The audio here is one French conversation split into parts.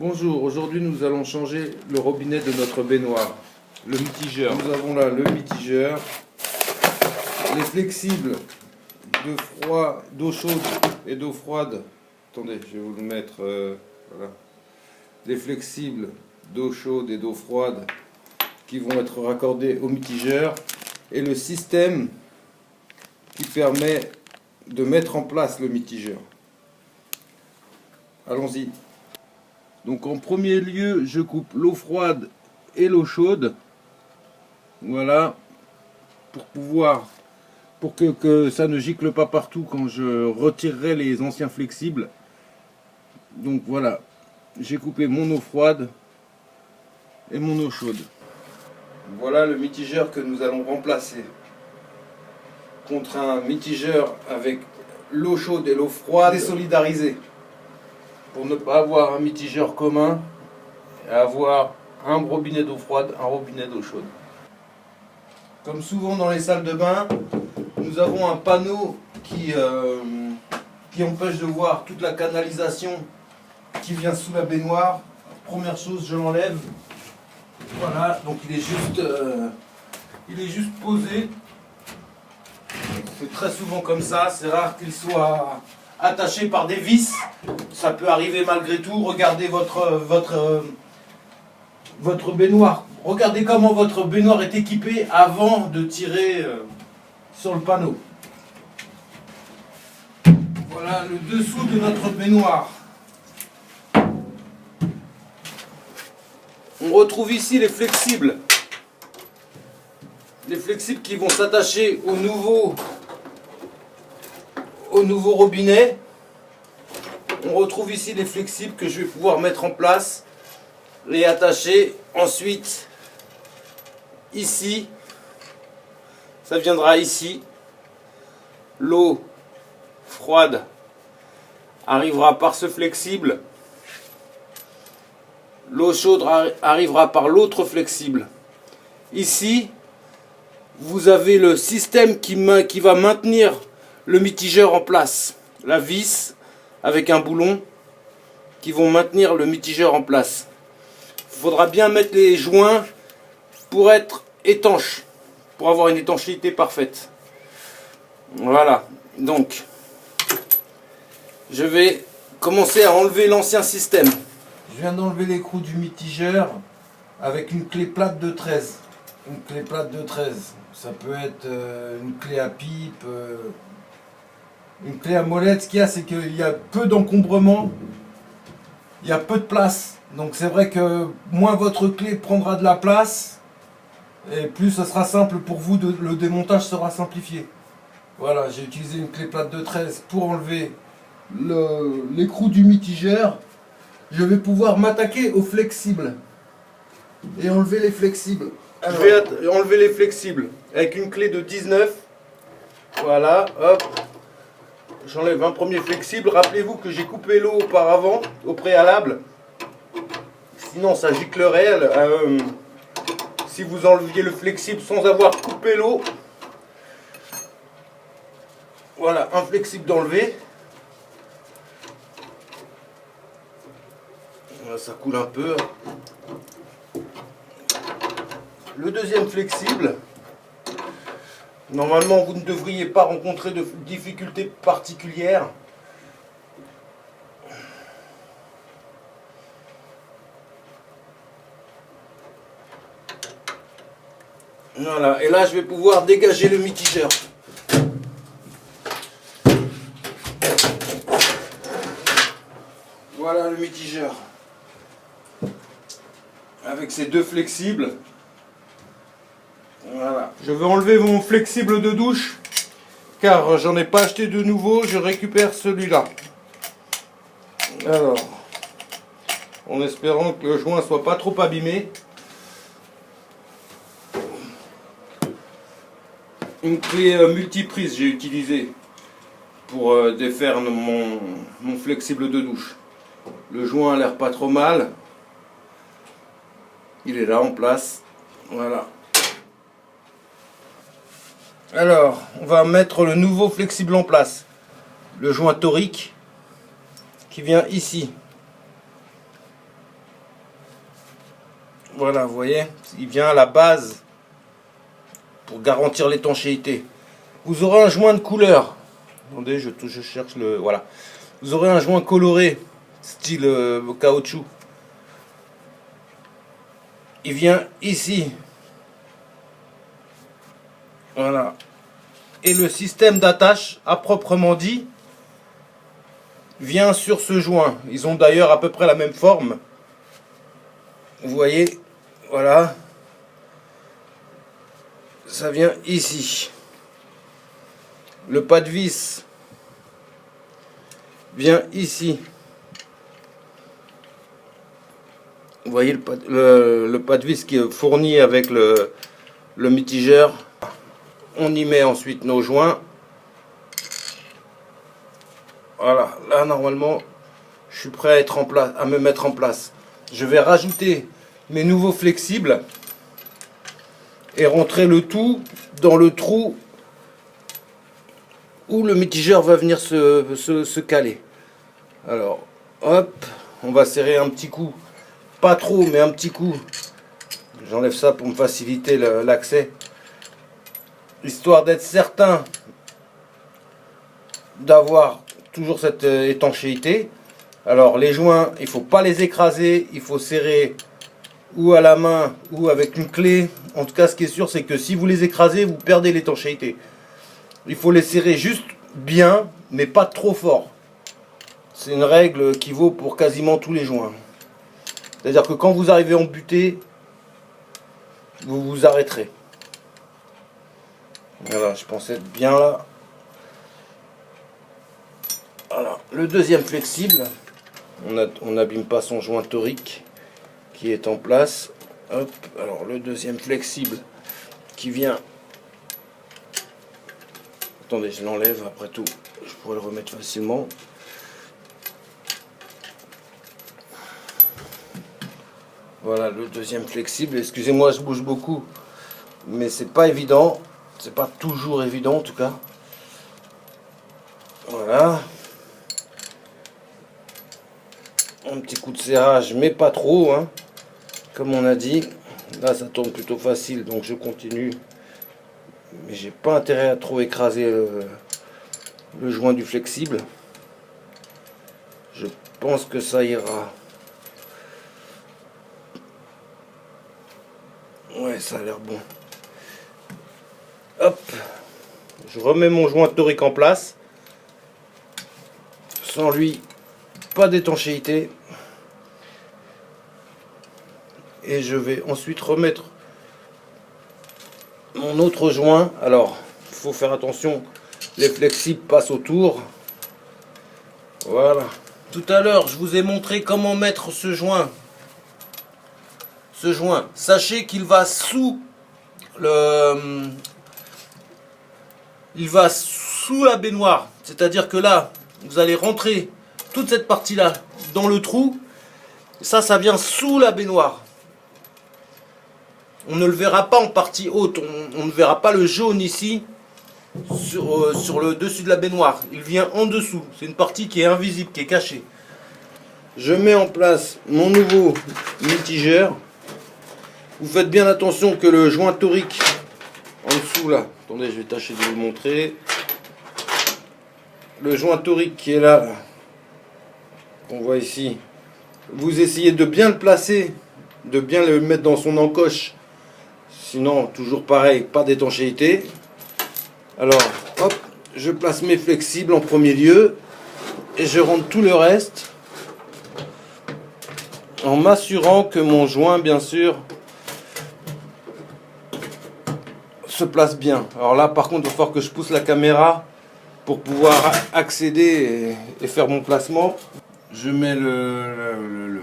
Bonjour, aujourd'hui nous allons changer le robinet de notre baignoire, le mitigeur. Nous avons là le mitigeur, les flexibles de froid, d'eau chaude et d'eau froide. Attendez, je vais vous le mettre, voilà. Les flexibles d'eau chaude et d'eau froide qui vont être raccordés au mitigeur et le système qui permet de mettre en place le mitigeur. Allons-y. Donc en premier lieu, je coupe l'eau froide et l'eau chaude. Voilà. Pour que ça ne gicle pas partout quand je retirerai les anciens flexibles. Donc voilà. J'ai coupé mon eau froide et mon eau chaude. Voilà le mitigeur que nous allons remplacer contre un mitigeur avec l'eau chaude et l'eau froide désolidarisée. Pour ne pas avoir un mitigeur commun et avoir un robinet d'eau froide, un robinet d'eau chaude. Comme souvent dans les salles de bain, nous avons un panneau qui empêche de voir toute la canalisation qui vient sous la baignoire. Première chose, je l'enlève. Voilà, donc il est juste posé. C'est très souvent comme ça, c'est rare qu'il soit attaché par des vis. Ça peut arriver malgré tout. Regardez votre baignoire. Regardez comment votre baignoire est équipée avant de tirer sur le panneau. Voilà le dessous de notre baignoire. On retrouve ici les flexibles. Les flexibles qui vont s'attacher au nouveau robinet. On retrouve ici les flexibles que je vais pouvoir mettre en place et attacher. Ensuite, ici, ça viendra ici. L'eau froide arrivera par ce flexible. L'eau chaude arrivera par l'autre flexible. Ici, vous avez le système qui va maintenir le mitigeur en place. La vis avec un boulon qui vont maintenir le mitigeur en place. Il faudra bien mettre les joints pour être étanche, pour avoir une étanchéité parfaite. Voilà, donc je vais commencer à enlever l'ancien système. Je viens d'enlever l'écrou du mitigeur avec une clé plate de 13. Une clé plate de 13. Ça peut être une clé à pipe, une clé à molette. Ce qu'il y a, c'est qu'il y a peu d'encombrement, il y a peu de place. Donc c'est vrai que moins votre clé prendra de la place, et plus ce sera simple pour vous, le démontage sera simplifié. Voilà, j'ai utilisé une clé plate de 13 pour enlever l'écrou du mitigeur. Je vais pouvoir m'attaquer aux flexibles et enlever les flexibles. Alors, je vais enlever les flexibles avec une clé de 19. Voilà, hop. J'enlève un premier flexible. Rappelez-vous que j'ai coupé l'eau auparavant, au préalable. Sinon ça giclerait. Si vous enleviez le flexible sans avoir coupé l'eau. Voilà, un flexible d'enlever. Ça coule un peu. Le deuxième flexible. Normalement, vous ne devriez pas rencontrer de difficultés particulières. Voilà, et là, je vais pouvoir dégager le mitigeur. Voilà le mitigeur. Avec ces deux flexibles. Voilà. Je vais enlever mon flexible de douche car j'en ai pas acheté de nouveau, je récupère celui-là. Alors, en espérant que le joint soit pas trop abîmé. Une clé multiprise j'ai utilisé pour défaire mon flexible de douche. Le joint a l'air pas trop mal. Il est là en place. Voilà. Alors, on va mettre le nouveau flexible en place. Le joint torique qui vient ici. Voilà, vous voyez, il vient à la base pour garantir l'étanchéité. Vous aurez un joint de couleur. Attendez, je cherche le... Voilà. Vous aurez un joint coloré, style caoutchouc. Il vient ici. Voilà. Et le système d'attache, à proprement dit, vient sur ce joint. Ils ont d'ailleurs à peu près la même forme. Vous voyez, voilà. Ça vient ici. Le pas de vis vient ici. Vous voyez le pas de vis qui est fourni avec le mitigeur. On y met ensuite nos joints. Voilà, là normalement je suis prêt à être en place, à me mettre en place. Je vais rajouter mes nouveaux flexibles et rentrer le tout dans le trou où le mitigeur va venir se caler. Alors hop, on va serrer un petit coup, pas trop mais un petit coup. J'enlève ça pour me faciliter l'accès, histoire d'être certain d'avoir toujours cette étanchéité. Alors les joints, il ne faut pas les écraser, il faut serrer ou à la main ou avec une clé. En tout cas, ce qui est sûr, c'est que si vous les écrasez, vous perdez l'étanchéité. Il faut les serrer juste bien, mais pas trop fort. C'est une règle qui vaut pour quasiment tous les joints. C'est-à-dire que quand vous arrivez en butée, vous vous arrêterez. Voilà, je pense être bien là. Voilà, le deuxième flexible, on n'abîme pas son joint torique qui est en place. Hop, alors le deuxième flexible qui vient. Attendez, je l'enlève après tout, je pourrais le remettre facilement. Voilà le deuxième flexible. Excusez-moi, je bouge beaucoup, mais c'est pas évident, c'est pas toujours évident en tout cas. Voilà. Un petit coup de serrage, mais pas trop, hein, comme on a dit. Là, ça tourne plutôt facile, donc je continue. Mais j'ai pas intérêt à trop écraser le joint du flexible. Je pense que ça ira. Ouais, ça a l'air bon. Hop, je remets mon joint torique en place. Sans lui, pas d'étanchéité. Et je vais ensuite remettre mon autre joint. Alors, il faut faire attention, les flexibles passent autour. Voilà. Tout à l'heure, je vous ai montré comment mettre ce joint. Sachez qu'il va sous le... Il va sous la baignoire. C'est-à-dire que là, vous allez rentrer toute cette partie-là dans le trou. Ça vient sous la baignoire. On ne le verra pas en partie haute. On ne verra pas le jaune ici sur le dessus de la baignoire. Il vient en dessous. C'est une partie qui est invisible, qui est cachée. Je mets en place mon nouveau mitigeur. Vous faites bien attention que le joint torique en dessous là. Attendez, je vais tâcher de vous le montrer. Le joint torique qui est là, qu'on voit ici. Vous essayez de bien le placer, de bien le mettre dans son encoche. Sinon, toujours pareil, pas d'étanchéité. Alors, hop, je place mes flexibles en premier lieu. Et je rentre tout le reste. En m'assurant que mon joint, bien sûr, se place bien. Alors là, par contre, il va falloir que je pousse la caméra pour pouvoir accéder et faire mon placement. Je mets le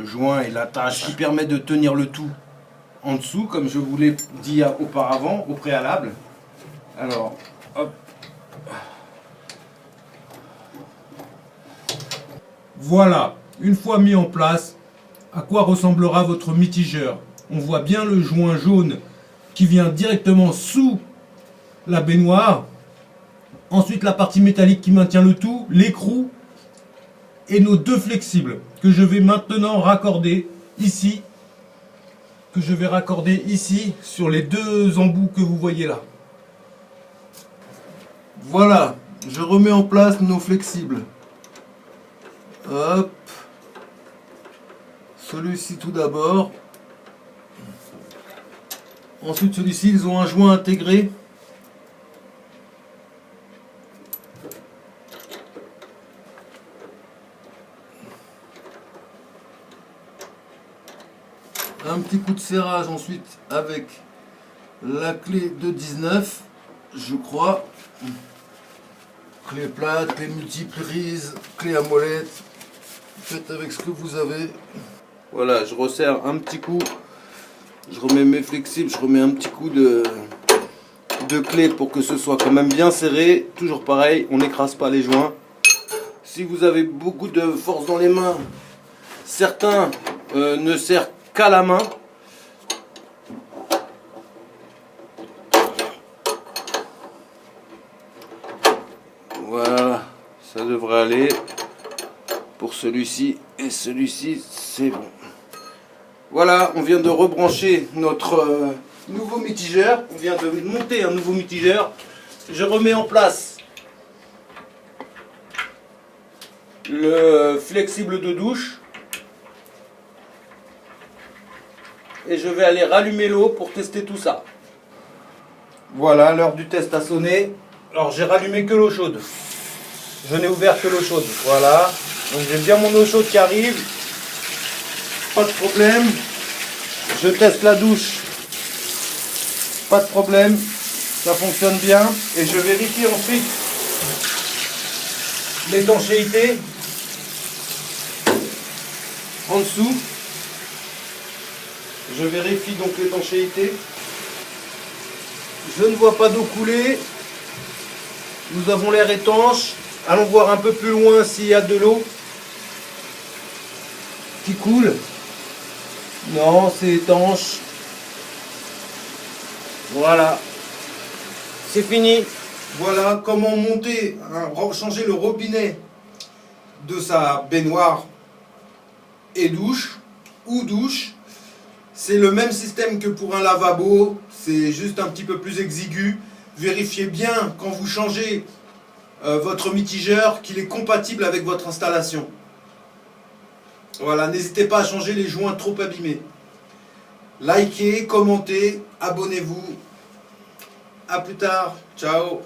joint et l'attache qui permet de tenir le tout en dessous, comme je vous l'ai dit auparavant, au préalable. Alors, hop. Voilà, une fois mis en place, à quoi ressemblera votre mitigeur. On voit bien le joint jaune qui vient directement sous la baignoire. Ensuite, la partie métallique qui maintient le tout, l'écrou et nos deux flexibles que je vais maintenant raccorder ici que je vais raccorder ici sur les deux embouts que vous voyez là. Voilà, je remets en place nos flexibles. Hop. Celui-ci tout d'abord. Ensuite celui-ci, ils ont un joint intégré. Un petit coup de serrage ensuite avec la clé de 19, je crois. Clé plate, clé multiprise, clé à molette. Faites avec ce que vous avez. Voilà, je resserre un petit coup. Je remets mes flexibles, je remets un petit coup de clé pour que ce soit quand même bien serré. Toujours pareil, on n'écrase pas les joints. Si vous avez beaucoup de force dans les mains, certains ne serrent qu'à la main. Voilà, ça devrait aller. Pour celui-ci et celui-ci, c'est bon. Voilà, on vient de rebrancher notre nouveau mitigeur. On vient de monter un nouveau mitigeur. Je remets en place le flexible de douche. Et je vais aller rallumer l'eau pour tester tout ça. Voilà, l'heure du test a sonné. Alors j'ai rallumé que l'eau chaude. Je n'ai ouvert que l'eau chaude. Voilà. Donc j'ai bien mon eau chaude qui arrive. Pas de problème. Je teste la douche. Pas de problème. Ça fonctionne bien. Et je vérifie ensuite l'étanchéité. En dessous. Je vérifie donc l'étanchéité. Je ne vois pas d'eau couler. Nous avons l'air étanche. Allons voir un peu plus loin s'il y a de l'eau qui coule. Non, c'est étanche. Voilà. C'est fini. Voilà comment monter, changer le robinet de sa baignoire et douche ou douche. C'est le même système que pour un lavabo, c'est juste un petit peu plus exigu. Vérifiez bien quand vous changez votre mitigeur qu'il est compatible avec votre installation. Voilà, n'hésitez pas à changer les joints trop abîmés. Likez, commentez, abonnez-vous. A plus tard, ciao.